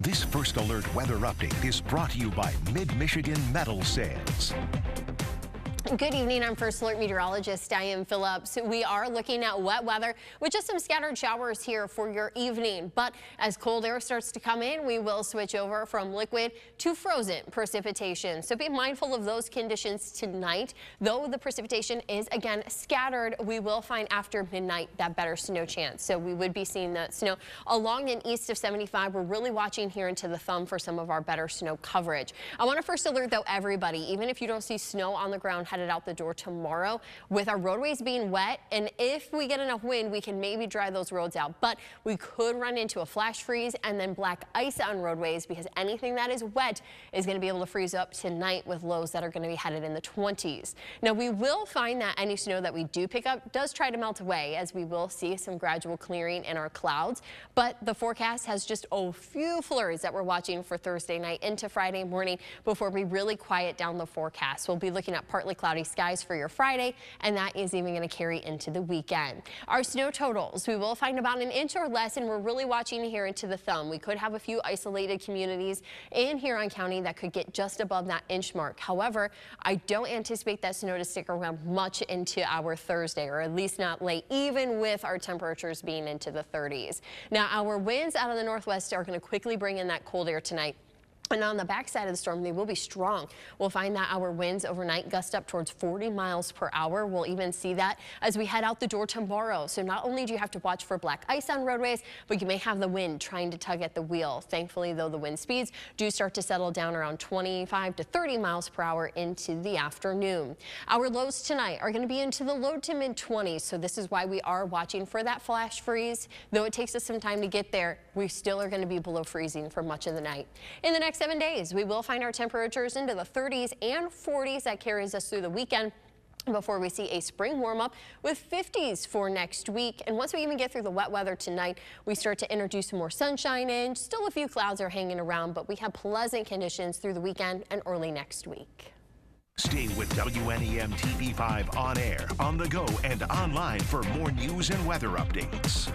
This First Alert weather update is brought to you by Mid-Michigan Metal Sales. Good evening, I'm First Alert meteorologist Diane Phillips. We are looking at wet weather with just some scattered showers here for your evening. But as cold air starts to come in, we will switch over from liquid to frozen precipitation. So be mindful of those conditions tonight. Though the precipitation is again scattered, we will find after midnight that better snow chance. So we would be seeing that snow along and east of 75. We're really watching here into the thumb for some of our better snow coverage. I want to first alert though everybody, even if you don't see snow on the ground headed out the door tomorrow, with our roadways being wet, and if we get enough wind, we can maybe dry those roads out, but we could run into a flash freeze and then black ice on roadways because anything that is wet is going to be able to freeze up tonight with lows that are going to be headed in the 20s. Now we will find that any snow that we do pick up does try to melt away, as we will see some gradual clearing in our clouds, but the forecast has just a few flurries that we're watching for Thursday night into Friday morning before we really quiet down the forecast. We'll be looking at partly cloudy skies for your Friday, and that is even going to carry into the weekend. Our snow totals, we will find about an inch or less, and we're really watching here into the thumb. We could have a few isolated communities in Huron County that could get just above that inch mark. However, I don't anticipate that snow to stick around much into our Thursday, or at least not late, even with our temperatures being into the 30s. Now, our winds out of the northwest are going to quickly bring in that cold air tonight. And on the backside of the storm, they will be strong. We'll find that our winds overnight gust up towards 40 miles per hour. We'll even see that as we head out the door tomorrow. So not only do you have to watch for black ice on roadways, but you may have the wind trying to tug at the wheel. Thankfully, though, the wind speeds do start to settle down around 25 to 30 miles per hour into the afternoon. Our lows tonight are going to be into the low to mid 20s. So this is why we are watching for that flash freeze. Though it takes us some time to get there, we still are going to be below freezing for much of the night. In the next 7 days, we will find our temperatures into the 30s and 40s. That carries us through the weekend before we see a spring warm up with 50s for next week. And once we even get through the wet weather tonight, we start to introduce some more sunshine in. Still a few clouds are hanging around, but we have pleasant conditions through the weekend and early next week. Stay with WNEM TV5 on air, on the go, and online for more news and weather updates.